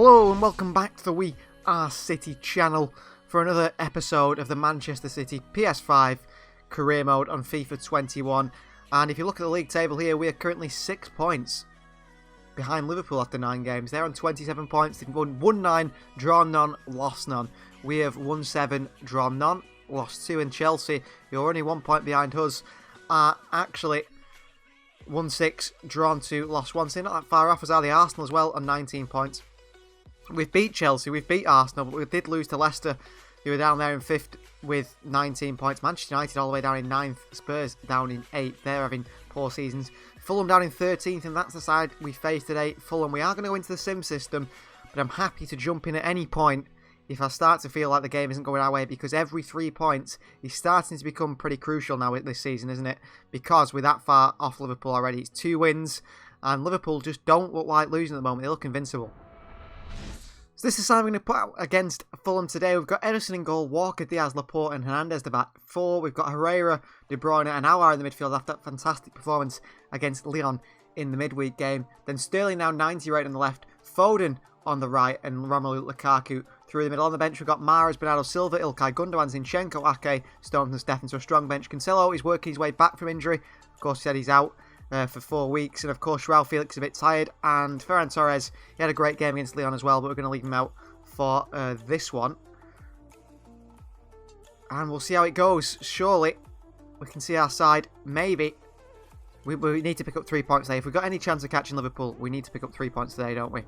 Hello and welcome back to the We Are City channel for another episode of the Manchester City PS5 career mode on FIFA 21. And if you look at the league table here, we are currently 6 points behind Liverpool after 9 games. They're on 27 points. They've won 9, drawn none, lost none. We have won 7, drawn none, lost 2, and Chelsea, who are only 1 point behind us, are actually won 6, drawn 2, lost 1. So not that far off, as are the Arsenal as well on 19 points. We've beat Chelsea, we've beat Arsenal, but we did lose to Leicester, who are down there in 5th with 19 points. Manchester United all the way down in 9th, Spurs down in 8th. They're having poor seasons. Fulham down in 13th, and that's the side we face today. Fulham, we are going to go into the sim system, but I'm happy to jump in at any point if I start to feel like the game isn't going our way, because every 3 points is starting to become pretty crucial now this season, isn't it? Because we're that far off Liverpool already. It's 2 wins, and Liverpool just don't look like losing at the moment. They look invincible. So this is the side we're going to put out against Fulham today. We've got Ederson in goal, Walker, Diaz, Laporte and Hernandez the back 4. We've got Herrera, De Bruyne and Aouar in the midfield after that fantastic performance against Lyon in the midweek game. Then Sterling now 90 right on the left, Foden on the right and Romelu Lukaku through the middle. On the bench we've got Mahrez, Bernardo Silva, Ilkay Gundogan, Zinchenko, Ake, Stones and Steffen. So a strong bench. Cancelo is working his way back from injury. Of course, he said he's out for 4 weeks, and of course Joao Felix is a bit tired, and Ferran Torres, he had a great game against Lyon as well, but we're going to leave him out for this one, and we'll see how it goes. Surely we can see our side. Maybe we need to pick up 3 points today. If we've got any chance of catching Liverpool, we need to pick up 3 points today, don't we?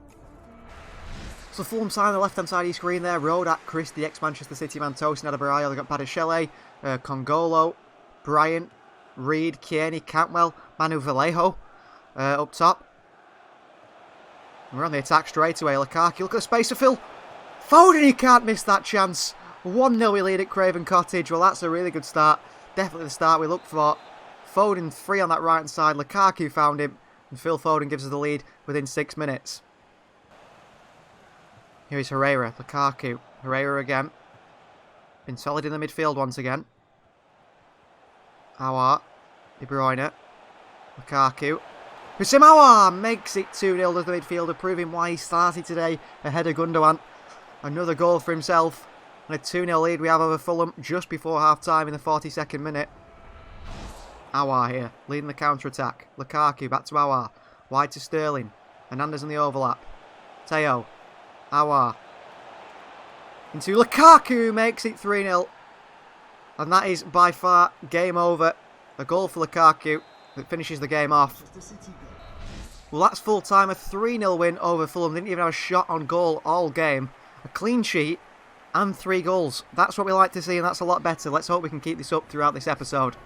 So Fulham side on the left hand side of your screen there: Rodak, Chris, the ex-Manchester City man, Tosin Adebayo. They've got Badiashile, Congolo, Bryant, Reed, Kearney, Cantwell, Manu Vallejo up top. And we're on the attack straight away. Lukaku, look at the space to fill. Foden, he can't miss that chance. 1-0 we lead at Craven Cottage. Well, that's a really good start. Definitely the start we look for. Foden free on that right hand side. Lukaku found him, and Phil Foden gives us the lead within 6 minutes. Here is Herrera, Lukaku, Herrera again. Been solid in the midfield once again. Aouar, De Bruyne, Lukaku. Houssem Aouar makes it 2-0 as the midfielder, proving why he started today ahead of Gundogan. Another goal for himself, and a 2-0 lead we have over Fulham just before half-time in the 42nd minute. Aouar here, leading the counter-attack. Lukaku back to Aouar, wide to Sterling. Hernandez on the overlap. Teo, Aouar. Into Lukaku, makes it 3-0. And that is by far game over. A goal for Lukaku that finishes the game off. Well, that's full time. A 3-0 win over Fulham. Didn't even have a shot on goal all game. A clean sheet and 3 goals. That's what we like to see, and that's a lot better. Let's hope we can keep this up throughout this episode.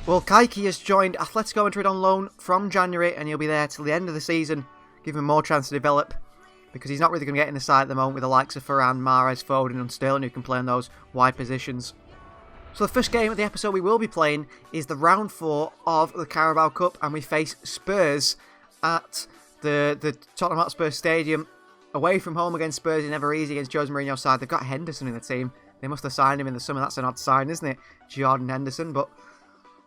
Well, Kaiki has joined Atletico Madrid on loan from January, and he'll be there till the end of the season. Give him more chance to develop, because he's not really going to get in the side at the moment with the likes of Ferran, Mahrez, Foden and Sterling, who can play in those wide positions. So the first game of the episode we will be playing is the round 4 of the Carabao Cup, and we face Spurs at the Tottenham Hotspur Stadium. Away from home against Spurs is never easy against Jose Mourinho's side. They've got Henderson in the team. They must have signed him in the summer. That's an odd sign, isn't it? Jordan Henderson, but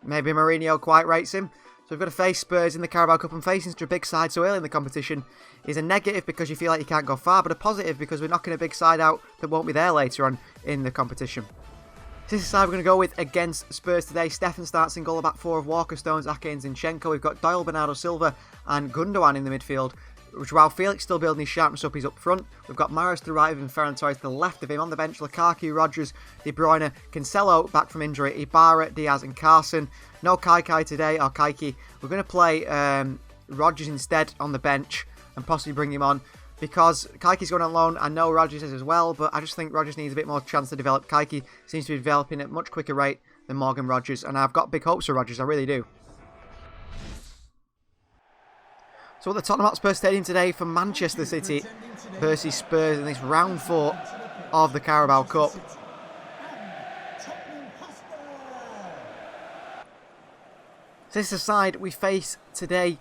maybe Mourinho quite rates him. So we've got to face Spurs in the Carabao Cup, and facing such a big side so early in the competition is a negative because you feel like you can't go far, but a positive because we're knocking a big side out that won't be there later on in the competition. This is the side we're going to go with against Spurs today. Steffen starts in goal, back 4 of Walker, Stones, Ake and Zinchenko. We've got Doyle, Bernardo Silva and Gundogan in the midfield. Joao Felix still building his sharpness up, he's up front. We've got Mahrez to the right of him, Ferran Torres to the left of him. On the bench, Lukaku, Rodgers, De Bruyne, Cancelo back from injury, Ibarra, Diaz and Carson. No Kaikai today, or Kaiki. We're going to play Rodgers instead on the bench and possibly bring him on, because Kaiki's going on loan. I know Rodgers is as well, but I just think Rodgers needs a bit more chance to develop. Kaiki seems to be developing at a much quicker rate than Morgan Rodgers, and I've got big hopes for Rodgers, I really do. So at the Tottenham Hotspur Stadium today for Manchester City versus Spurs in this round 4 of the Carabao Cup. So this is the side we face today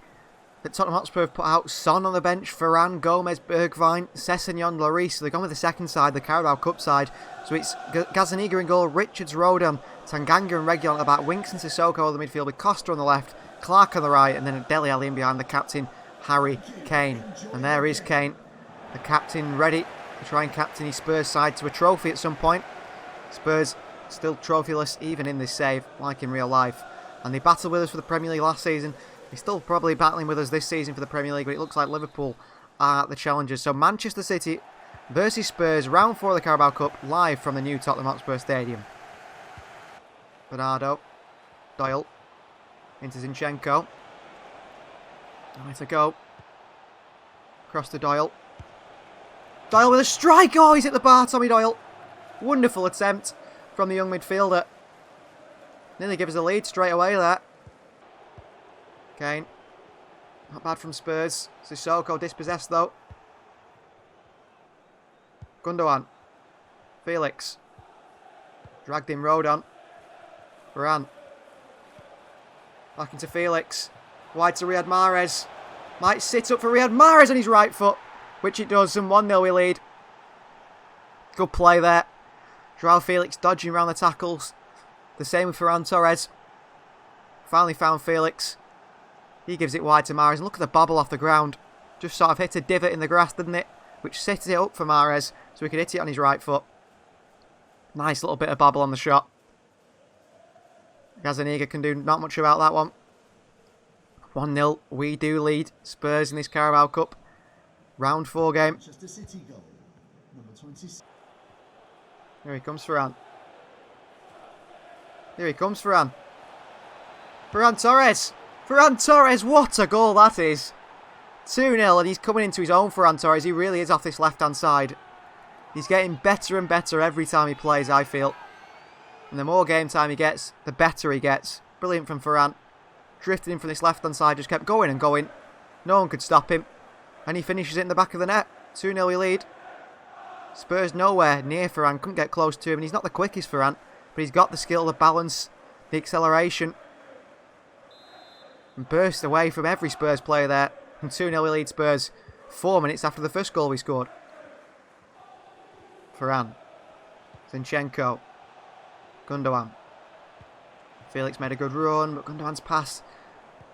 that Tottenham Hotspur have put out. Son on the bench, Varane, Gomez, Bergwijn, Sessegnon, Lloris. So they've gone with the second side, the Carabao Cup side. So it's Gazzaniga in goal, Richards, Rodon, Tanganga and Reguilon at the back, Winks and Sissoko on the midfield with Costa on the left, Clark on the right, and then Dele Alli in behind the captain, Harry Kane. And there is Kane The captain ready to try and captain his Spurs side to a trophy at some point. Spurs still trophyless even in this save, like in real life. And they battled with us for the Premier League last season. They're still probably battling with us this season for the Premier League, but it looks like Liverpool are the challengers. So Manchester City versus Spurs, round 4 of the Carabao Cup, live from the new Tottenham Hotspur Stadium. Bernardo, Doyle, into Zinchenko. Nowhere to go. Across to Doyle. Doyle with a strike! Oh, he's hit the bar, Tommy Doyle. Wonderful attempt from the young midfielder. Nearly gives us a lead straight away there. Kane. Not bad from Spurs. Sissoko dispossessed though. Gundogan. Felix. Dragged in Rodon. Varane. Back into Felix. Wide to Riyad Mahrez. Might sit up for Riyad Mahrez on his right foot. Which it does. And 1-0 we lead. Good play there. Joao Felix dodging around the tackles. The same with Ferran Torres. Finally found Felix. He gives it wide to Mahrez. And look at the bobble off the ground. Just sort of hit a divot in the grass, didn't it? Which set it up for Mahrez so he could hit it on his right foot. Nice little bit of bobble on the shot. Gazaniga can do not much about that one. 1-0. We do lead Spurs in this Carabao Cup. Round 4 game. Here he comes, Ferran. Here he comes, Ferran. Ferran Torres. Ferran Torres, what a goal that is. 2-0 and he's coming into his own, Ferran Torres. He really is off this left-hand side. He's getting better and better every time he plays, I feel. And the more game time he gets, the better he gets. Brilliant from Ferran. Drifted in from this left-hand side, just kept going and going. No one could stop him. And he finishes it in the back of the net. 2-0 we lead. Spurs nowhere near Ferran. Couldn't get close to him. And he's not the quickest Ferran. But he's got the skill, the balance, the acceleration. And burst away from every Spurs player there. And 2-0 we lead Spurs. 4 minutes after the first goal we scored. Ferran. Zinchenko. Gundogan. Felix made a good run, but Gundogan's pass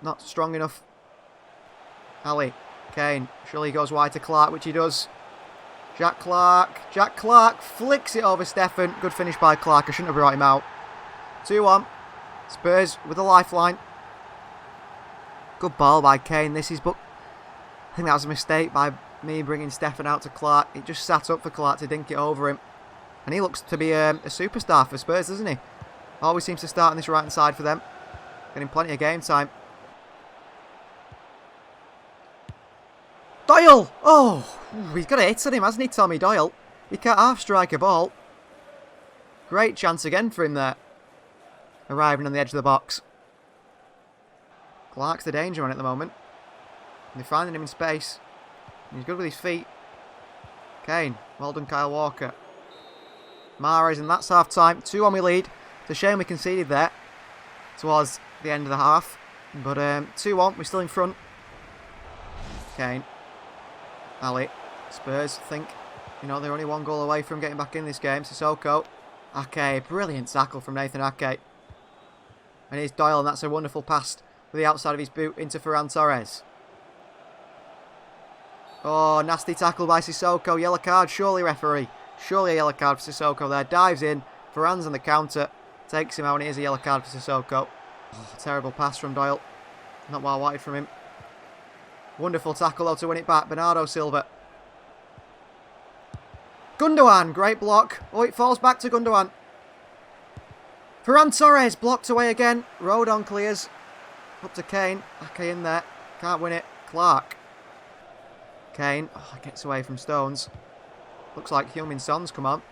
not strong enough. Ali. Kane. Surely he goes wide to Clark, which he does. Jack Clark flicks it over Stefan. Good finish by Clark. I shouldn't have brought him out. 2-1. Spurs with a lifeline. Good ball by Kane. This is, but I think that was a mistake by me bringing Stefan out to Clark. It just sat up for Clark to dink it over him. And he looks to be a superstar for Spurs, doesn't he? Always seems to start on this right-hand side for them. Getting plenty of game time. Doyle! Oh, he's got a hit on him, hasn't he, Tommy Doyle? He can't half-strike a ball. Great chance again for him there. Arriving on the edge of the box. Clark's the danger man at the moment. And they're finding him in space. And he's good with his feet. Kane. Well done, Kyle Walker. Mahrez, and that's half-time. 2-1 we lead. It's a shame we conceded there towards the end of the half. But 2-1, we're still in front. Kane. Ali. Spurs think, you know, they're only 1 goal away from getting back in this game. Sissoko. Ake. Brilliant tackle from Nathan Ake. And here's Doyle, and that's a wonderful pass with the outside of his boot into Ferran Torres. Oh, nasty tackle by Sissoko. Yellow card, surely, referee. Surely a yellow card for Sissoko there. Dives in. Ferran's on the counter. Takes him out, and it is a yellow card for Sissoko. Oh, terrible pass from Doyle. Not what I wanted from him. Wonderful tackle, though, to win it back. Bernardo Silva. Gundogan. Great block. Oh, it falls back to Gundogan. Ferran Torres blocked away again. Rodon clears. Up to Kane. Ake in there. Can't win it. Clark. Kane. Oh, gets away from Stones. Looks like Heung-min Son's come on.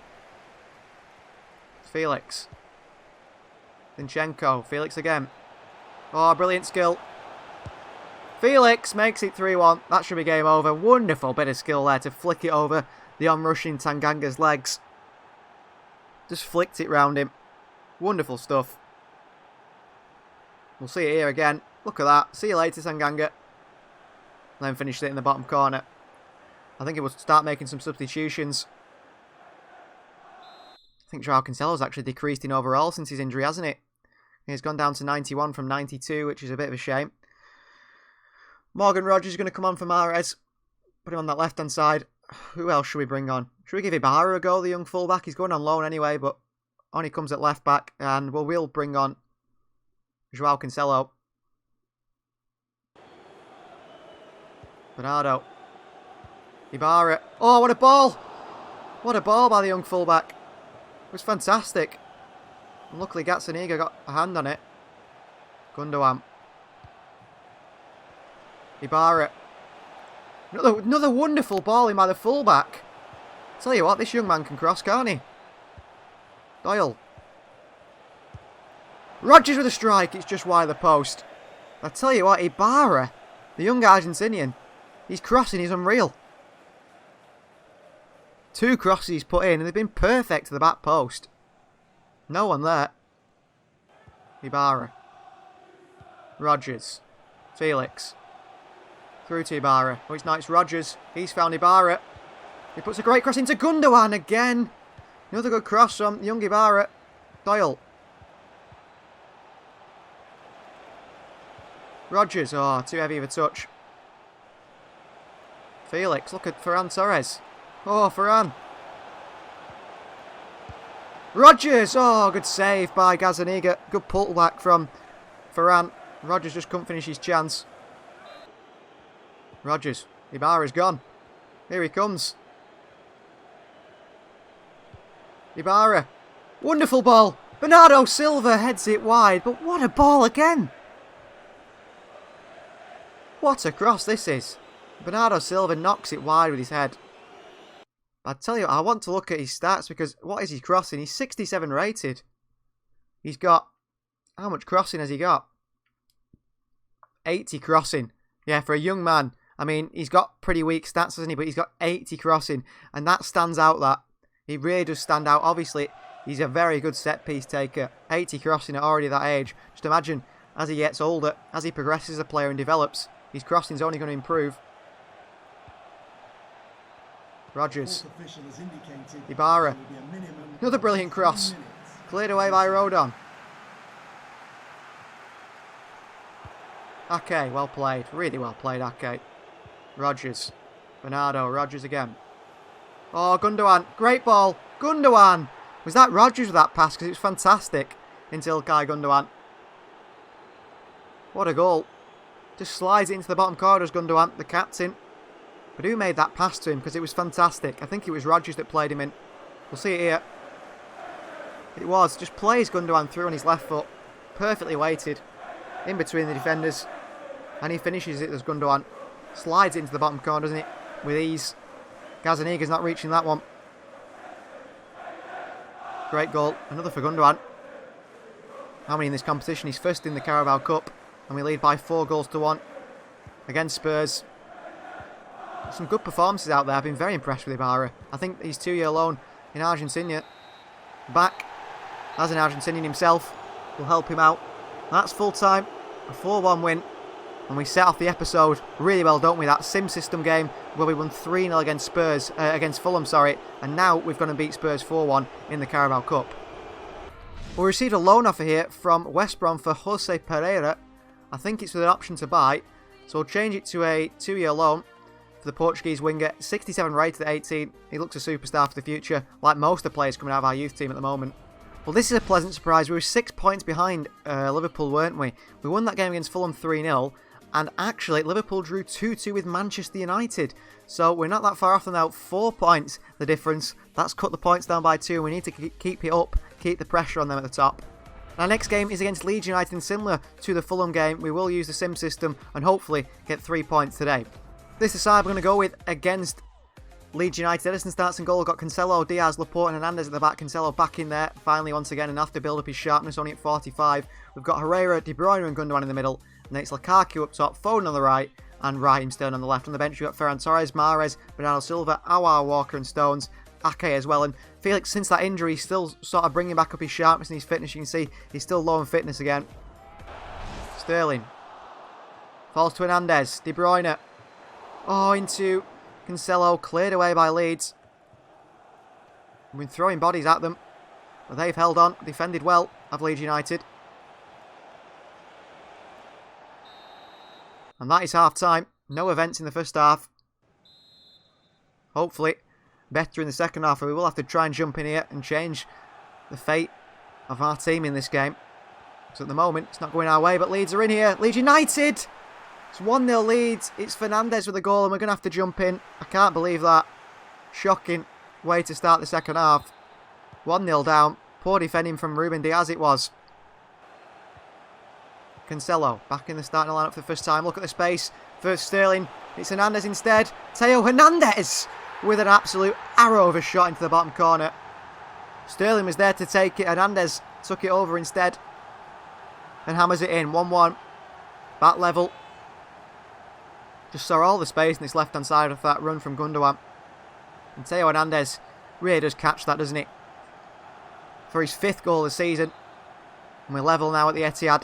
Felix. Zinchenko. Felix again. Oh, brilliant skill. Felix makes it 3-1. That should be game over. Wonderful bit of skill there to flick it over the onrushing Tanganga's legs. Just flicked it round him. Wonderful stuff. We'll see it here again. Look at that. See you later, Tanganga. Then finished it in the bottom corner. I think it will start making some substitutions. I think Joao Cancelo's actually decreased in overall since his injury, hasn't it? He's gone down to 91 from 92, which is a bit of a shame. Morgan Rogers is going to come on for Mahrez. Put him on that left-hand side. Who else should we bring on? Should we give Ibarra a go, the young fullback? He's going on loan anyway, but on he comes at left back. And we'll bring on Joao Cancelo. Bernardo. Ibarra. Oh, what a ball! What a ball by the young fullback. It was fantastic. And luckily Gazzaniga got a hand on it. Gundogan. Ibarra. Another wonderful ball in by the fullback. Tell you what, this young man can cross, can't he? Doyle. Rodgers with a strike. It's just wide of the post. I tell you what, Ibarra, the young Argentinian, he's crossing, he's unreal. 2 crosses he's put in, and they've been perfect to the back post. No one there. Ibarra. Rodgers. Felix. Through to Ibarra. Oh, it's nice. Rodgers. He's found Ibarra. He puts a great cross into Gundogan again. Another good cross from young Ibarra. Doyle. Rodgers. Oh, too heavy of a touch. Felix. Look at Ferran Torres. Oh, Ferran. Rodgers. Oh, good save by Gazzaniga. Good pullback from Ferran. Rodgers just couldn't finish his chance. Rodgers. Ibarra's gone. Here he comes. Ibarra. Wonderful ball. Bernardo Silva heads it wide, but what a ball again. What a cross this is. Bernardo Silva knocks it wide with his head. I tell you, I want to look at his stats because what is he crossing? He's 67 rated. He's got... How much crossing has he got? 80 crossing. Yeah, for a young man. I mean, he's got pretty weak stats, hasn't he? But he's got 80 crossing. And that stands out, that. He really does stand out. Obviously, he's a very good set-piece taker. 80 crossing at already that age. Just imagine, as he gets older, as he progresses as a player and develops, his crossing's only going to improve. Rodgers. Ibarra. Another brilliant cross. Cleared away by Rodon. Ake, well played. Really well played, Ake. Rodgers. Bernardo. Rodgers again. Oh, Gundogan. Great ball. Gundogan. Was that Rodgers with that pass? Because it was fantastic. Until Kai Gundogan. What a goal. Just slides it into the bottom corner as Gundogan, the captain. But who made that pass to him? Because it was fantastic. I think it was Rodgers that played him in. We'll see it here. It was. Just plays Gundogan through on his left foot. Perfectly weighted. In between the defenders. And he finishes it as Gundogan. Slides it into the bottom corner, doesn't it? With ease. Gazzaniga's not reaching that one. Great goal. Another for Gundogan. How many in this competition? He's first in the Carabao Cup. And we lead by 4-1 against Spurs. Some good performances out there. I've been very impressed with Ibarra. I think his 2-year loan in Argentina, back as an Argentinian himself, will help him out. That's full time. A 4-1 win. And we set off the episode really well, don't we? That sim system game where we won 3-0 against Spurs, against Fulham, sorry. And now we've gone and beat Spurs 4-1 in the Carabao Cup. We received a loan offer here from West Brom for Jose Pereira. I think it's with an option to buy. So we'll change it to a 2-year loan for the Portuguese winger. 67 rated at 18. He looks a superstar for the future, like most of the players coming out of our youth team at the moment. Well, this is a pleasant surprise. We were 6 points behind Liverpool, weren't we? We won that game against Fulham 3-0. And actually, Liverpool drew 2-2 with Manchester United. So we're not that far off them now. 4 points, the difference. That's cut the points down by 2. We need to keep it up, keep the pressure on them at the top. Our next game is against Leeds United, and similar to the Fulham game, we will use the sim system and hopefully get 3 points today. This is the side we're going to go with against Leeds United. Edison starts in goal. We've got Cancelo, Diaz, Laporte and Hernandez at the back. Cancelo back in there finally once again, and after build up his sharpness, only at 45. We've got Herrera, De Bruyne and Gundogan in the middle. And then it's Lukaku up top, Foden on the right, and Raheem Sterling on the left. On the bench, we've got Ferran Torres, Mahrez, Bernardo Silva, Aouar, Walker and Stones, Ake as well. And Felix, since that injury, he's still sort of bringing back up his sharpness and his fitness. You can see he's still low in fitness again. Sterling. Falls to Hernandez. De Bruyne. Oh, into Cancelo. Cleared away by Leeds. We've been throwing bodies at them, but they've held on. Defended well of Leeds United. And that is half time. No events in the first half. hopefully, better in the second half. We will have to try and jump in here and change the fate of our team in this game. So at the moment, it's not going our way, but Leeds are in here. Leeds United! It's 1-0 Leeds. It's Fernandes with a goal, and we're going to have to jump in. I can't believe that. Shocking way to start the second half. 1-0 down. Poor defending from Ruben Diaz it was. Cancelo back in the starting lineup for the first time. Look at the space. First Sterling. It's Hernandez instead. Theo Hernandez with an absolute arrow of a shot into the bottom corner. Sterling was there to take it. Hernandez took it over instead. And hammers it in. 1-1. Back level. Just saw all the space in this left-hand side of that run from Gundogan. And Theo Hernandez really does catch that, doesn't he? For his 5th goal of the season. And we're level now at the Etihad.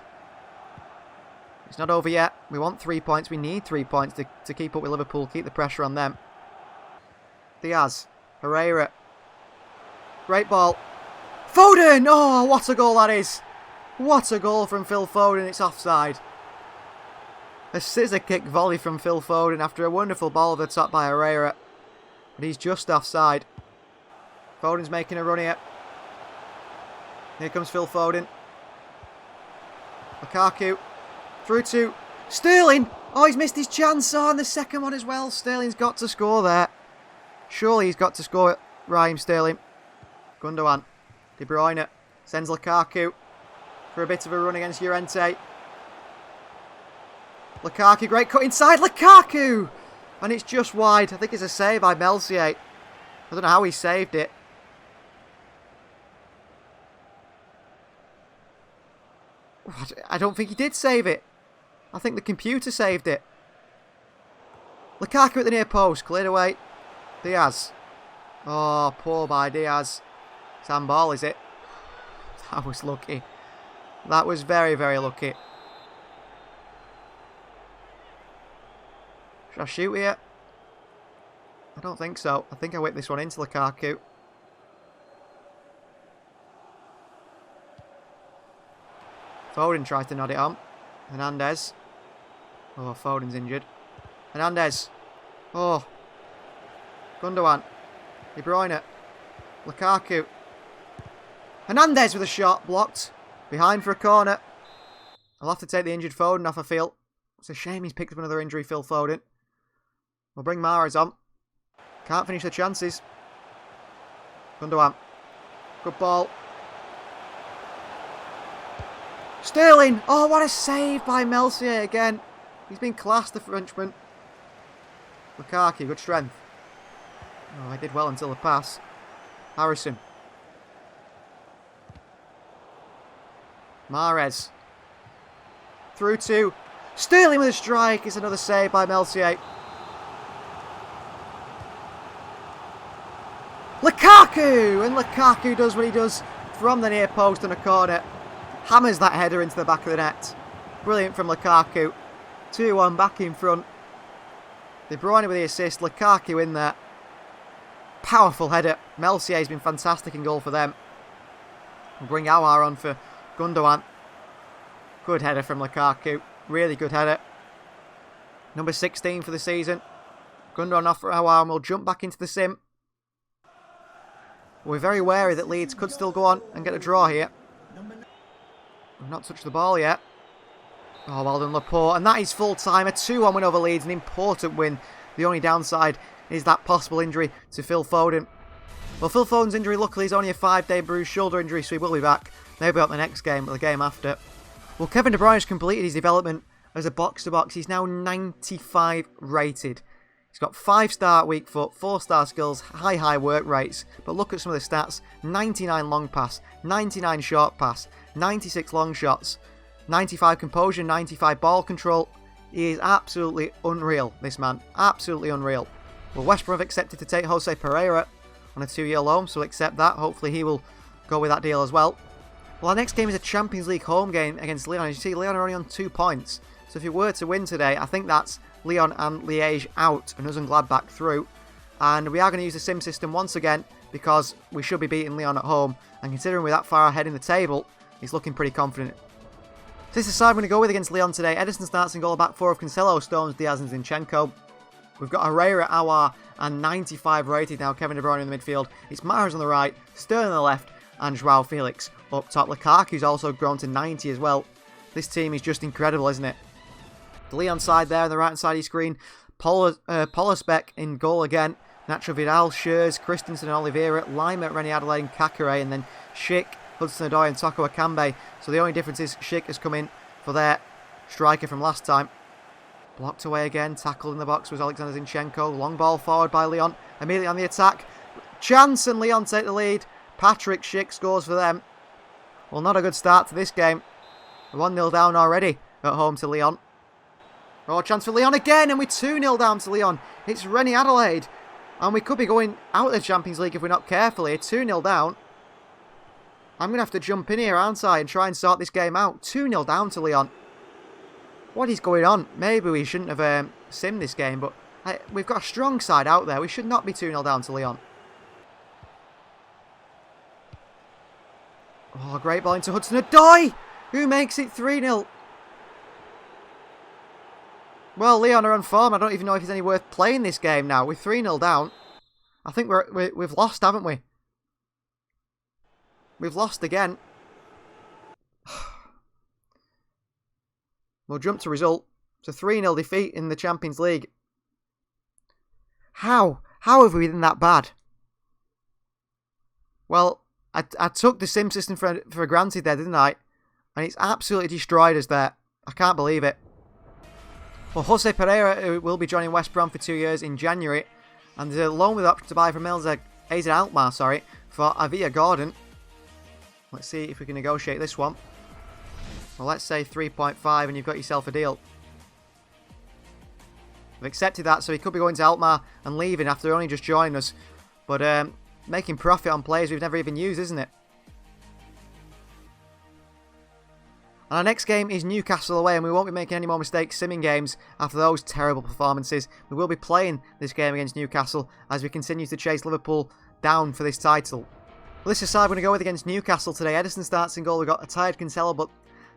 It's not over yet. We want 3 points. We need 3 points to keep up with Liverpool. Keep the pressure on them. Diaz. Herrera. Great ball. Foden! Oh, what a goal that is. What a goal from Phil Foden. It's offside. A scissor kick volley from Phil Foden after a wonderful ball over the top by Herrera. But he's just offside. Foden's making a run here. Here comes Phil Foden. Lukaku. Through to Sterling. Oh, he's missed his chance. Oh, and the second one as well. Sterling's got to score there. Surely he's got to score it. Raheem Sterling. Gundogan. De Bruyne. Sends Lukaku for a bit of a run against Llorente. Lukaku, great cut inside. Lukaku! And it's just wide. I think it's a save by Melcier. I don't know how he saved it. I don't think he did save it. I think the computer saved it. Lukaku at the near post. Cleared away. Diaz. Oh, poor by Diaz. It's handball, is it? That was lucky. That was very, very lucky. Should I shoot here? I don't think so. I think I whipped this one into Lukaku. Foden tries to nod it on. Hernandez. Oh, Foden's injured. Hernandez. Oh. Gundogan. De Bruyne. Lukaku. Hernandez with a shot. Blocked. Behind for a corner. I'll have to take the injured Foden off, I feel. It's a shame he's picked up another injury, Phil Foden. We'll bring Mahrez on. Can't finish the chances. Gundogan. Good ball. Sterling! Oh, what a save by Melcier again. He's been classed, the Frenchman. Lukaku, good strength. Oh, I did well until the pass. Harrison. Mahrez. Through to Sterling with a strike. It's another save by Melcier. Lukaku! And Lukaku does what he does from the near post on a corner. Hammers that header into the back of the net. Brilliant from Lukaku. 2-1 back in front. De Bruyne with the assist. Lukaku in there. Powerful header. Melcier's been fantastic in goal for them. We'll bring Aouar on for Gundogan. Good header from Lukaku. Really good header. Number 16 for the season. Gundogan off for Aouar and we'll jump back into the sim. We're very wary that Leeds could still go on and get a draw here. We've not touched the ball yet. Oh, well done, Laporte. And that is full time. A 2-1 win over Leeds. An important win. The only downside is that possible injury to Phil Foden. Well, Phil Foden's injury, luckily, is only a 5-day bruised shoulder injury, so he will be back. Maybe at the next game or the game after. Well, Kevin De Bruyne has completed his development as a box-to-box. He's now 95 rated. He's got 5-star weak foot, 4-star skills, high work rates. But look at some of the stats. 99 long pass, 99 short pass, 96 long shots, 95 composure, 95 ball control. He is absolutely unreal, this man. Absolutely unreal. Well, West Brom have accepted to take Jose Pereira on a 2-year loan, so we'll accept that. Hopefully he will go with that deal as well. Well, our next game is a Champions League home game against Lyon. As you see, Lyon are only on 2 points. So if you were to win today, I think that's Lyon and Liege out and us and Gladbach through. And we are going to use the sim system once again because we should be beating Lyon at home. And considering we're that far ahead in the table, he's looking pretty confident. So this is the side we're going to go with against Lyon today. Ederson starts in goal, back four of Cancelo, Stones, Diaz and Zinchenko. We've got Herrera, Aouar, and 95 rated now. Kevin De Bruyne in the midfield. It's Mahrez on the right, Sterling on the left, and Joao Felix up top. Lukaku's also grown to 90 as well. This team is just incredible, isn't it? The Lyon side there on the right-hand side of your screen. Pollersbeck in goal again. Nacho Vidal, Schurz, Christensen and Oliveira. Lima, Rennie Adelaide and Kakare. And then Schick, Hudson-Odoi and Toko Akambe. So the only difference is Schick has come in for their striker from last time. Blocked away again. Tackled in the box was Alexander Zinchenko. Long ball forward by Lyon. Immediately on the attack. Chance and Lyon take the lead. Patrick Schick scores for them. Well, not a good start to this game. 1-0 down already at home to Lyon. Oh, chance for Lyon again, and we're 2-0 down to Lyon. It's Rennie Adelaide. And we could be going out of the Champions League if we're not careful here. 2-0 down. I'm going to have to jump in here, aren't I, and try and sort this game out. 2-0 down to Lyon. What is going on? Maybe we shouldn't have simmed this game, but we've got a strong side out there. We should not be 2-0 down to Lyon. Oh, great ball into Hudson-Odoi, who makes it 3-0. Well, Lyon are on form. I don't even know if it's any worth playing this game now. We're 3-0 down. I think we've lost, haven't we? We've lost again. We'll jump to result. It's a 3-0 defeat in the Champions League. How? How have we been that bad? Well, I took the sim system for granted there, didn't I? And it's absolutely destroyed us there. I can't believe it. Well, Jose Pereira will be joining West Brom for 2 years in January. And there's a loan with option to buy from AZ Alkmaar, for Avia Gordon. Let's see if we can negotiate this one. Well, let's say 3.5 and you've got yourself a deal. We've accepted that, so he could be going to Alkmaar and leaving after only just joining us. But making profit on players we've never even used, isn't it? And our next game is Newcastle away, and we won't be making any more mistakes simming games after those terrible performances. We will be playing this game against Newcastle as we continue to chase Liverpool down for this title. Well, this is the side we're going to go with against Newcastle today. Edison starts in goal. We've got a tired Cancelo, but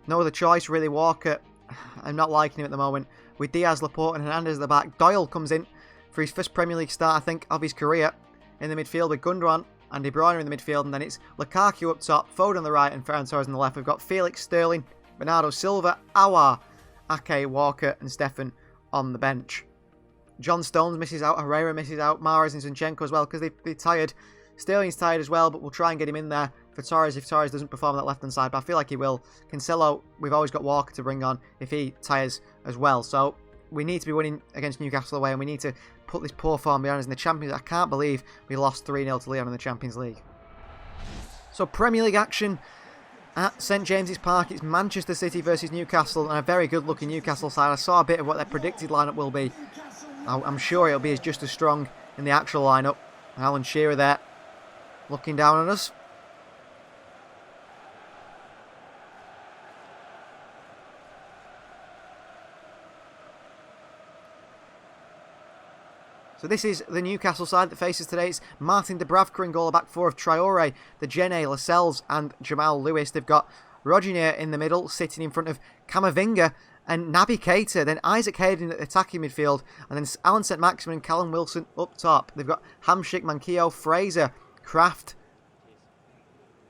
no other choice really. Walker, I'm not liking him at the moment. With Diaz, Laporte and Hernandez at the back. Doyle comes in for his first Premier League start, I think, of his career. In the midfield with Gundogan and De Bruyne in the midfield. And then it's Lukaku up top, Foden on the right and Ferran Torres on the left. We've got Felix, Sterling, Bernardo Silva, Aouar, Ake, Walker and Stefan on the bench. John Stones misses out, Herrera misses out, Mahrez and Zinchenko as well because they're tired. Sterling's tired as well, but we'll try and get him in there for Torres if Torres doesn't perform on that left-hand side, but I feel like he will. Cancelo, we've always got Walker to bring on if he tires as well. So we need to be winning against Newcastle away, and we need to put this poor form behind us in the Champions League. I can't believe we lost 3-0 to Lyon in the Champions League. So Premier League action at St James's Park. It's Manchester City versus Newcastle, and a very good-looking Newcastle side. I saw a bit of what their predicted lineup will be. I'm sure it'll be just as strong in the actual lineup. Alan Shearer there, looking down on us. So this is the Newcastle side that faces today. It's Martin Dubravka in goal, a back four of Traore, the Dejeuner, Lascelles and Jamal Lewis. They've got Rodinei in the middle, sitting in front of Camavinga and Naby Keita. Then Isaac Hayden at the attacking midfield. And then Alan St-Maximin and Callum Wilson up top. They've got Hamsik, Manquillo, Fraser, Kraft,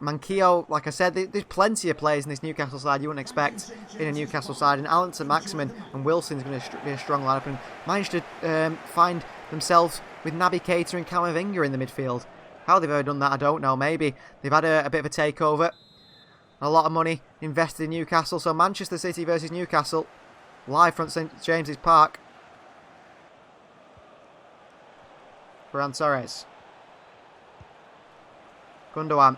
Manquillo. Like I said, there's plenty of players in this Newcastle side you wouldn't expect in a Newcastle side. And Alan St-Maximin and Wilson's going to be a strong lineup and managed to find themselves with Naby Keita and Camavinga in the midfield. How they've ever done that, I don't know. Maybe they've had a bit of a takeover. A lot of money invested in Newcastle. So Manchester City versus Newcastle, live from St James's Park. Ferran Torres. Gundogan.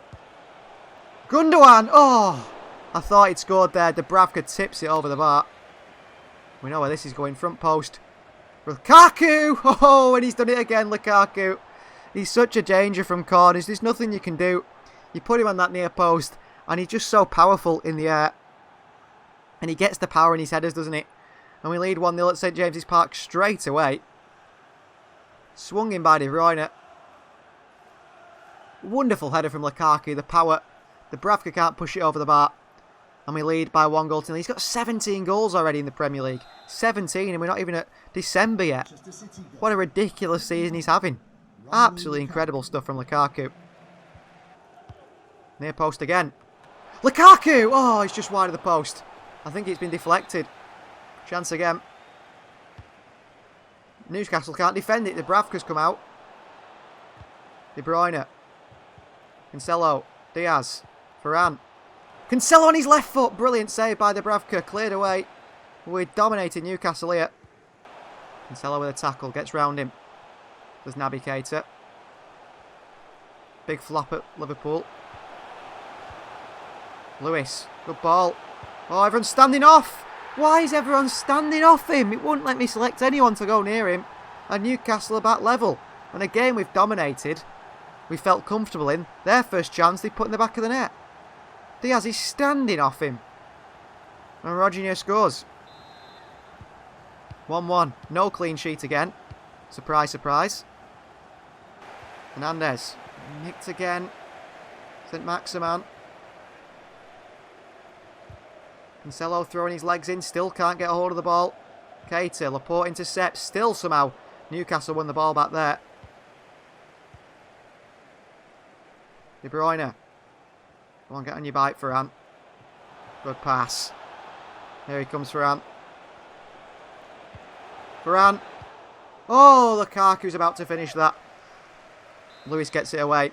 Oh! I thought he'd scored there. Dubravka tips it over the bar. We know where this is going. Front post. Lukaku! Oh, and he's done it again, Lukaku. He's such a danger from corners. There's nothing you can do. You put him on that near post, and he's just so powerful in the air. And he gets the power in his headers, doesn't he? And we lead 1-0 at St James's Park straight away. Swung in by De Bruyne. Wonderful header from Lukaku. The power. Dubravka can't push it over the bar. And we lead by 1-0 He's got 17 goals already in the Premier League. 17, and we're not even at December yet. What a ridiculous season he's having. Absolutely incredible stuff from Lukaku. Near post again. Lukaku! Oh, he's just wide of the post. I think it's been deflected. Chance again. Newcastle can't defend it. Dubravka's come out. De Bruyne. Cancelo. Diaz. Varane. Cancelo on his left foot. Brilliant save by Dubravka. Cleared away. We're dominating Newcastle here. Cancelo with a tackle. Gets round him. There's Naby Keita. Big flop at Liverpool. Lewis. Good ball. Oh, everyone's standing off. Why is everyone standing off him? It wouldn't let me select anyone to go near him. And Newcastle are back level. And a game we've dominated. We felt comfortable in. Their first chance they put in the back of the net. Diaz is standing off him. And Rodinho scores. 1-1. No clean sheet again. Surprise, surprise. Hernandez. Nicked again. St. Maximan. Cancelo throwing his legs in. Still can't get a hold of the ball. Keita. Laporte intercepts. Still somehow Newcastle won the ball back there. De Bruyne. Come on, get on your bike, Varane. Good pass. Here he comes, Varane. Varane. Oh, Lukaku's about to finish that. Lewis gets it away.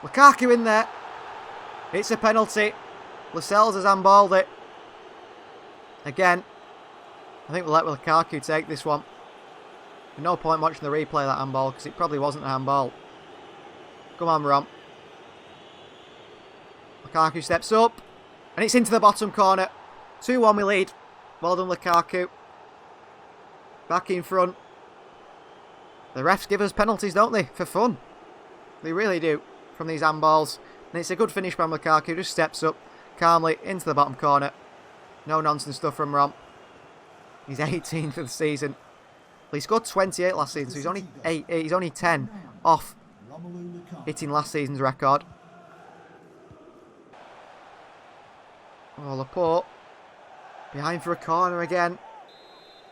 Lukaku in there. It's a penalty. Lascelles has handballed it. Again. I think we'll let Lukaku take this one. No point watching the replay of that handball because it probably wasn't a handball. Come on, Rom. Lukaku steps up. And it's into the bottom corner. 2-1 we lead. Well done, Lukaku. Back in front. The refs give us penalties, don't they? For fun. They really do. From these handballs. And it's a good finish from Lukaku. Just steps up calmly into the bottom corner. No nonsense stuff from Rom. He's 18 for the season. Well, he scored 28 last season, so he's only 8. He's only 10 off hitting last season's record. Oh, Laporte. Behind for a corner again.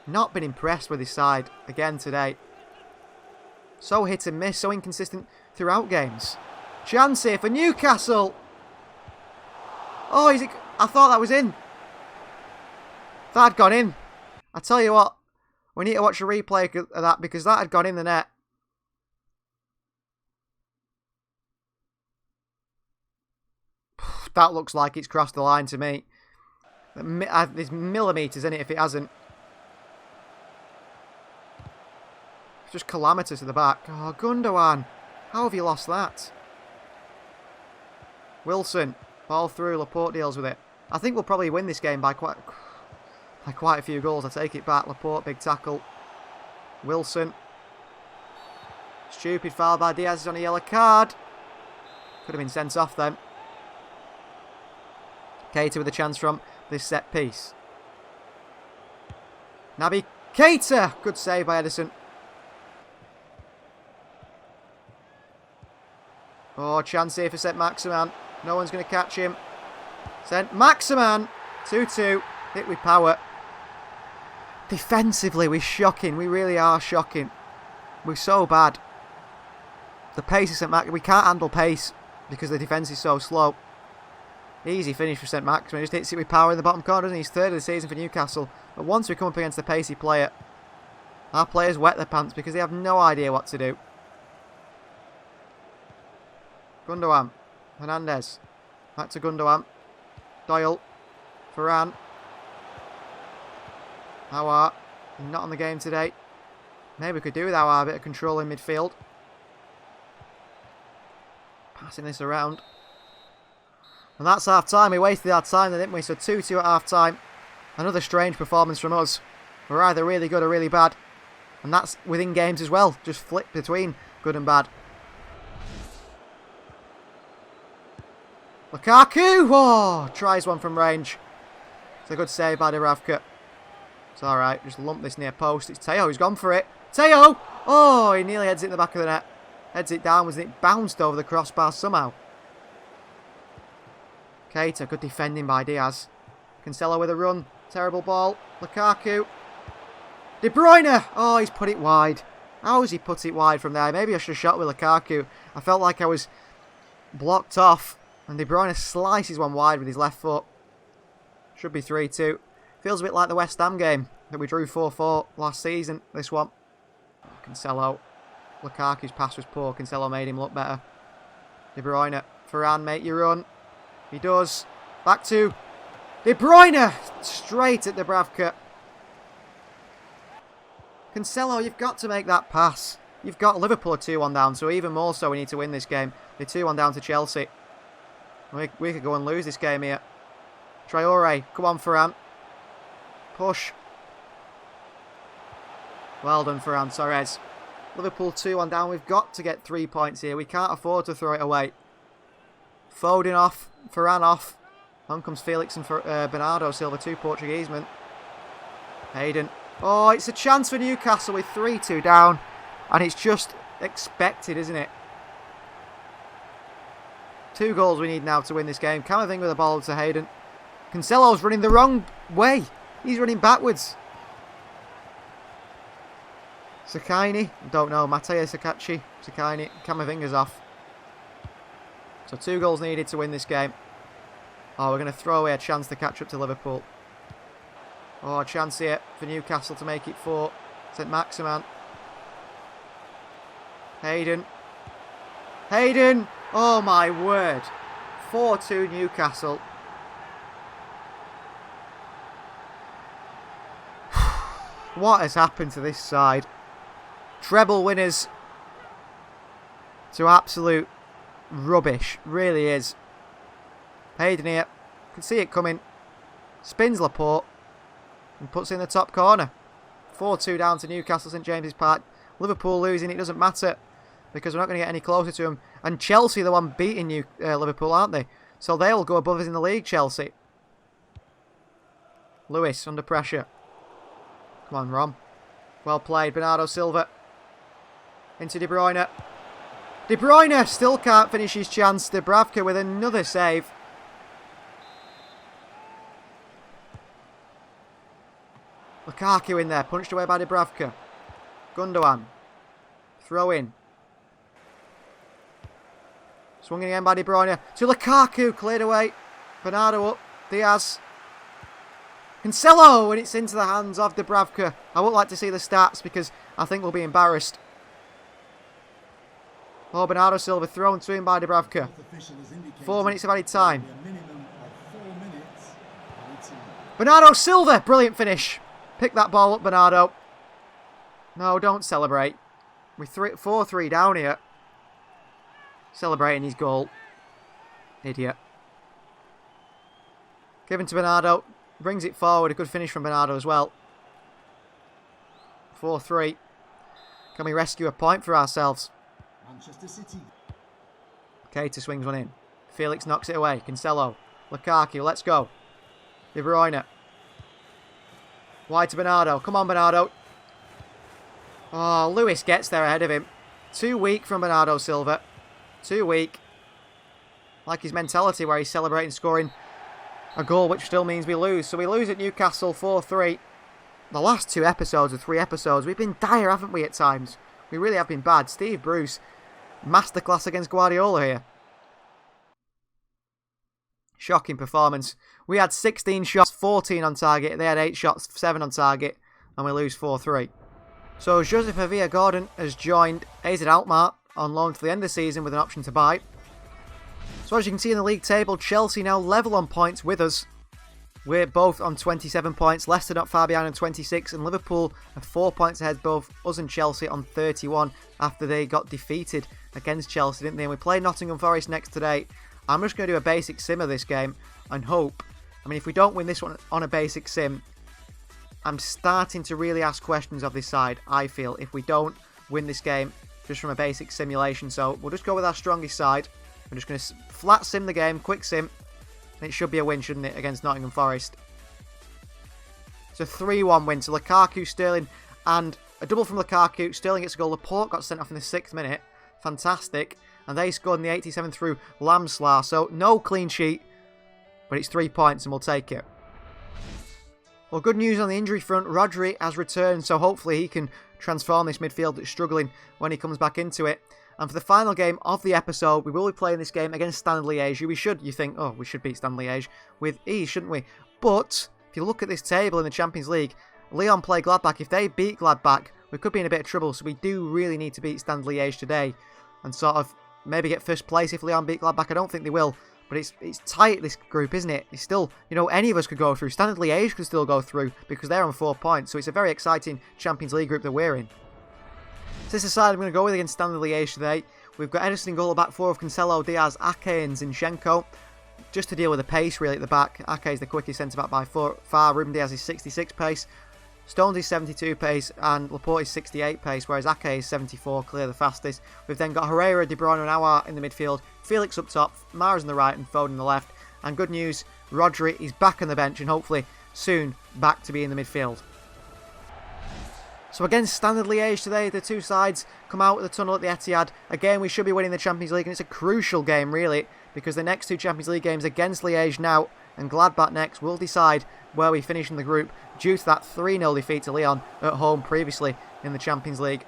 Not been impressed with his side again today. So hit and miss, so inconsistent throughout games. Chance here for Newcastle. Oh, is it? I thought that was in. That had gone in. I tell you what, we need to watch a replay of that because that had gone in the net. That looks like it's crossed the line to me. There's millimetres in it if it hasn't. It's just calamitous to the back. Oh, Gundogan. How have you lost that? Wilson. Ball through. Laporte deals with it. I think we'll probably win this game by quite a few goals. I take it back. Laporte, big tackle. Wilson. Stupid foul by Diaz on a yellow card. Could have been sent off then. Keita with a chance from this set piece. Naby Keita. Good save by Ederson. Oh, chance here for St. Maximan. No one's going to catch him. St. Maximan. 2-2. Hit with power. Defensively, we're shocking. We really are shocking. We're so bad. The pace of St. Maximan. We can't handle pace because the defence is so slow. Easy finish for St. Maximan. Just hits it with power in the bottom corner. And he's third of the season for Newcastle. But once we come up against the pacey player, our players wet their pants because they have no idea what to do. Gundogan. Hernandez. Back to Gundogan. Doyle. Varane. Aouar. Not on the game today. Maybe we could do with Aouar. A bit of control in midfield. Passing this around. And that's half time. We wasted our time then, didn't we? So 2-2 at half time. Another strange performance from us. We're either really good or really bad. And that's within games as well. Just flip between good and bad. Lukaku! Oh, tries one from range. It's a good save by Dubravka. It's alright, just lump this near post. It's Teo who's gone for it. Teo! Oh, he nearly heads it in the back of the net. Heads it downwards and it bounced over the crossbar somehow. Keita, good defending by Diaz. Cancelo with a run. Terrible ball. Lukaku. De Bruyne! Oh, he's put it wide. How has he put it wide from there? Maybe I should have shot with Lukaku. I felt like I was blocked off. And De Bruyne slices one wide with his left foot. Should be 3-2. Feels a bit like the West Ham game that we drew 4-4 last season, this one. Cancelo. Lukaku's pass was poor. Cancelo made him look better. De Bruyne. Varane, make your run. He does. Back to De Bruyne. Straight at Dubravka. Cancelo, you've got to make that pass. You've got Liverpool 2-1 down, so even more so we need to win this game. They're 2-1 down to Chelsea. We could go and lose this game here. Traore, come on Varane. Push. Well done Ferran Torres. Liverpool 2-1 down. We've got to get 3 points here. We can't afford to throw it away. Foden off. Ferran off. On comes Felix and Bernardo Silva, 2 Portuguese men. Hayden. Oh, it's a chance for Newcastle with 3-2 down. And it's just expected, isn't it? 2 goals we need now to win this game. Camavinga with the ball to Hayden. Cancelo's running the wrong way. He's running backwards. Sakaini, don't know. Matteo Sakachi. Sakaini. Camavinga's off. So 2 goals needed to win this game. Oh, we're going to throw away a chance to catch up to Liverpool. Oh, a chance here for Newcastle to make it 4. St. Maximan. Hayden. Hayden. Oh my word. 4-2 Newcastle. What has happened to this side? Treble winners to absolute rubbish. Really is. Hayden here. Can see it coming. Spins Laporte. And puts it in the top corner. 4-2 down to Newcastle St James's Park. Liverpool losing. It doesn't matter. Because we're not going to get any closer to them. And Chelsea are the one beating Liverpool, aren't they? So they'll go above us in the league, Chelsea. Lewis under pressure. Come on, Rom. Well played. Bernardo Silva. Into De Bruyne. De Bruyne still can't finish his chance. Dubravka with another save. Lukaku in there. Punched away by Dubravka. Gundogan. Throw in. Swung in again by De Bruyne. To Lukaku. Cleared away. Bernardo up. Diaz. Cancelo, and it's into the hands of Dubravka. I would like to see the stats because I think we'll be embarrassed. Oh, Bernardo Silva thrown to him by Dubravka. 4 minutes of added time. Bernardo Silva, brilliant finish. Pick that ball up, Bernardo. No, don't celebrate. We're 4-3 down here. Celebrating his goal. Idiot. Given to Bernardo. Brings it forward. A good finish from Bernardo as well. 4-3. Can we rescue a point for ourselves? Manchester City. Keita swings one in. Felix knocks it away. Cancelo. Lukaku. Let's go. De Bruyne. Wide to Bernardo. Come on, Bernardo. Oh, Lewis gets there ahead of him. Too weak from Bernardo Silva. Too weak. Like his mentality where he's celebrating scoring a goal which still means we lose. So we lose at Newcastle 4-3. The last 2 episodes or 3 episodes, we've been dire, haven't we, at times? We really have been bad. Steve Bruce, masterclass against Guardiola here. Shocking performance. We had 16 shots, 14 on target. They had 8 shots, 7 on target. And we lose 4-3. So Joseph Avia Gordon has joined AZ Alkmaar on loan to the end of the season with an option to buy. So as you can see in the league table, Chelsea now level on points with us. We're both on 27 points, Leicester not far behind on 26, and Liverpool are 4 points ahead, both us and Chelsea on 31 after they got defeated against Chelsea, didn't they? And we play Nottingham Forest next today. I'm just going to do a basic sim of this game and hope. I mean, if we don't win this one on a basic sim, I'm starting to really ask questions of this side, I feel, if we don't win this game just from a basic simulation. So we'll just go with our strongest side. I'm just going to flat sim the game, quick sim. And it should be a win, shouldn't it, against Nottingham Forest. It's a 3-1 win to Lukaku, Sterling, and a double from Lukaku. Sterling gets a goal. Laporte got sent off in the 6th minute. Fantastic. And they scored in the 87th through Lamslar. So no clean sheet but it's 3 points and we'll take it. Well, good news on the injury front. Rodri has returned, so hopefully he can transform this midfield that's struggling when he comes back into it. And for the final game of the episode, we will be playing this game against Standard Liege. You think, oh, we should beat Standard Liege with ease, shouldn't we? But if you look at this table in the Champions League, Lyon play Gladbach. If they beat Gladbach, we could be in a bit of trouble. So we do really need to beat Standard Liege today and sort of maybe get first place if Lyon beat Gladbach. I don't think they will. But it's tight, this group, isn't it? It's still, any of us could go through. Standard Liège could still go through because they're on 4 points. So it's a very exciting Champions League group that we're in. So this is the side I'm going to go with against Standard Liège today. We've got Edison in goal at back four of Cancelo, Diaz, Ake and Zinchenko. Just to deal with the pace really at the back. Ake is the quickest centre-back by far. Ruben Diaz is 66 pace. Stones is 72 pace and Laporte is 68 pace, whereas Ake is 74, clear the fastest. We've then got Herrera, De Bruyne and Aouar in the midfield, Felix up top, Mahrez on the right and Foden on the left. And good news, Rodri is back on the bench and hopefully soon back to be in the midfield. So against Standard Liège today, the two sides come out of the tunnel at the Etihad. Again, we should be winning the Champions League and it's a crucial game really, because the next two Champions League games against Liège now and Gladbach next will decide where we finish in the group due to that 3-0 defeat to Lyon at home previously in the Champions League.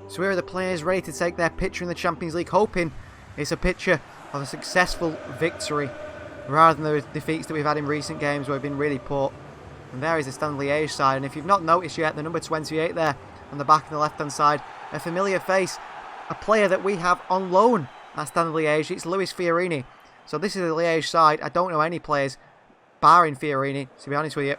So here are the players ready to take their picture in the Champions League, hoping it's a picture of a successful victory rather than the defeats that we've had in recent games where we've been really poor. And there is the Standard Liège side, and if you've not noticed yet, the number 28 there on the back and the left hand side, a familiar face, a player that we have on loan at Standard Liège. It's Luis Fiorini. So this is the Liège side. I don't know any players barring Fiorini, to be honest with you.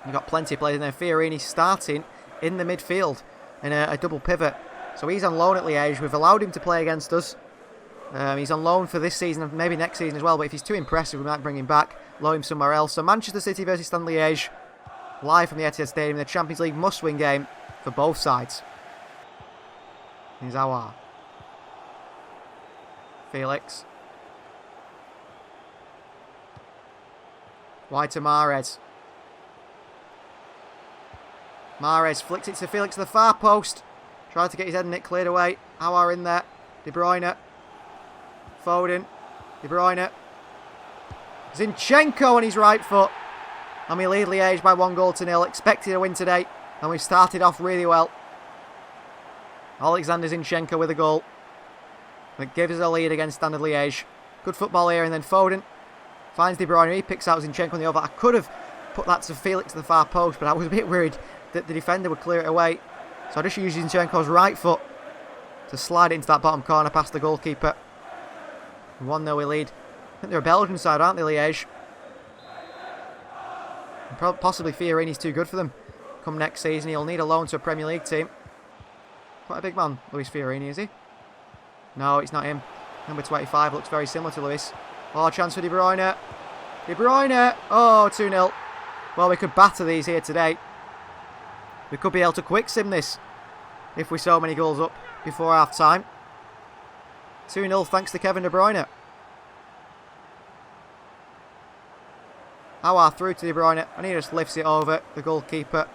You've got plenty of players in there. Fiorini starting in the midfield in a double pivot. So he's on loan at Liège. We've allowed him to play against us. He's on loan for this season and maybe next season as well. But if he's too impressive, we might bring him back, loan him somewhere else. So Manchester City versus Standard Liège, live from the Etihad Stadium, the Champions League must-win game for both sides. Here's Aouar. Felix. Wide to Mahrez. Mahrez flicks it to Felix to the far post. Tried to get his head in it, cleared away. Aouar in there. De Bruyne. Foden. De Bruyne. Zinchenko on his right foot. And we lead Liège by 1-0. Expected a win today. And we've started off really well. Alexander Zinchenko with a goal. That gives us a lead against Standard Liège. Good football here. And then Foden finds De Bruyne. He picks out Zinchenko on the over. I could have put that to Felix to the far post, but I was a bit worried that the defender would clear it away. So I just used Zinchenko's right foot to slide it into that bottom corner past the goalkeeper. 1-0 we lead. I think they're a Belgian side, aren't they, Liège? And possibly Fiorini's too good for them. Come next season, he'll need a loan to a Premier League team. Quite a big man, Luis Fiorini, is he? No, it's not him. Number 25 looks very similar to Luis. Oh, chance for De Bruyne. De Bruyne. Oh, 2-0. Well, we could batter these here today. We could be able to quick sim this if we saw many goals up before half time. 2-0 thanks to Kevin De Bruyne. Aouar through to De Bruyne and he just lifts it over the goalkeeper.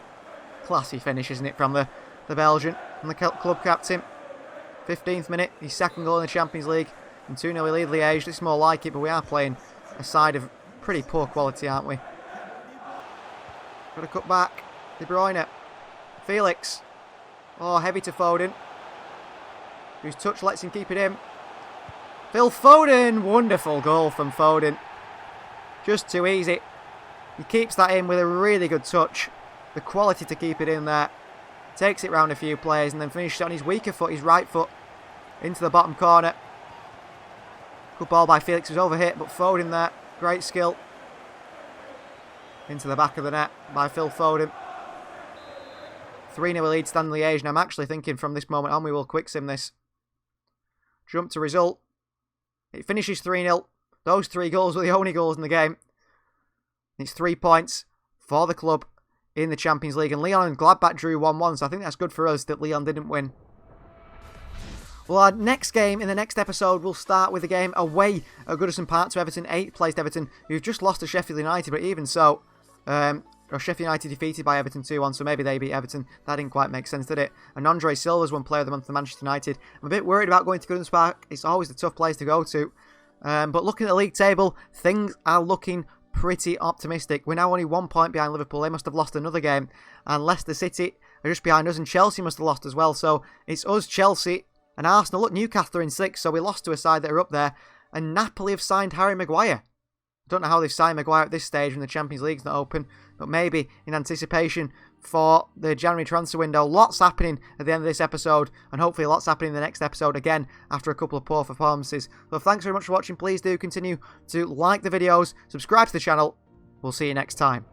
Classy finish, isn't it, from the Belgian and the club captain. 15th minute, his second goal in the Champions League. And 2-0 we lead Liège. This is more like it, but we are playing a side of pretty poor quality, aren't we? Got to cut back. De Bruyne. Felix. Oh, heavy to Foden. Whose touch lets him keep it in. Phil Foden. Wonderful goal from Foden. Just too easy. He keeps that in with a really good touch. The quality to keep it in there. Takes it round a few players and then finishes on his weaker foot, his right foot, into the bottom corner. Good ball by Felix. It was overhit, but Foden there. Great skill. Into the back of the net by Phil Foden. 3-0 lead Standard Liège, and I'm actually thinking from this moment on we will quick sim this. Jump to result. It finishes 3-0. Those 3 goals were the only goals in the game. It's 3 points for the club in the Champions League. And Lyon and Gladbach drew 1-1, so I think that's good for us that Lyon didn't win. Well, our next game in the next episode will start with a game away at Goodison Park to Everton, 8th placed Everton, who've just lost to Sheffield United, but even so, Sheffield United defeated by Everton 2-1, so maybe they beat Everton. That didn't quite make sense, did it? And Andre Silva's won Player of the Month for Manchester United. I'm a bit worried about going to Goodison Park. It's always a tough place to go to. But looking at the league table, things are looking pretty optimistic. We're now only 1 point behind Liverpool. They must have lost another game. And Leicester City are just behind us, and Chelsea must have lost as well. So it's us, Chelsea, and Arsenal. Look, Newcastle are in 6th, so we lost to a side that are up there. And Napoli have signed Harry Maguire. I don't know how they've signed Maguire at this stage when the Champions League's not open, but maybe in anticipation for the January transfer window. Lots happening at the end of this episode, and hopefully lots happening in the next episode again after a couple of poor performances. So thanks very much for watching. Please do continue to like the videos, subscribe to the channel. We'll see you next time.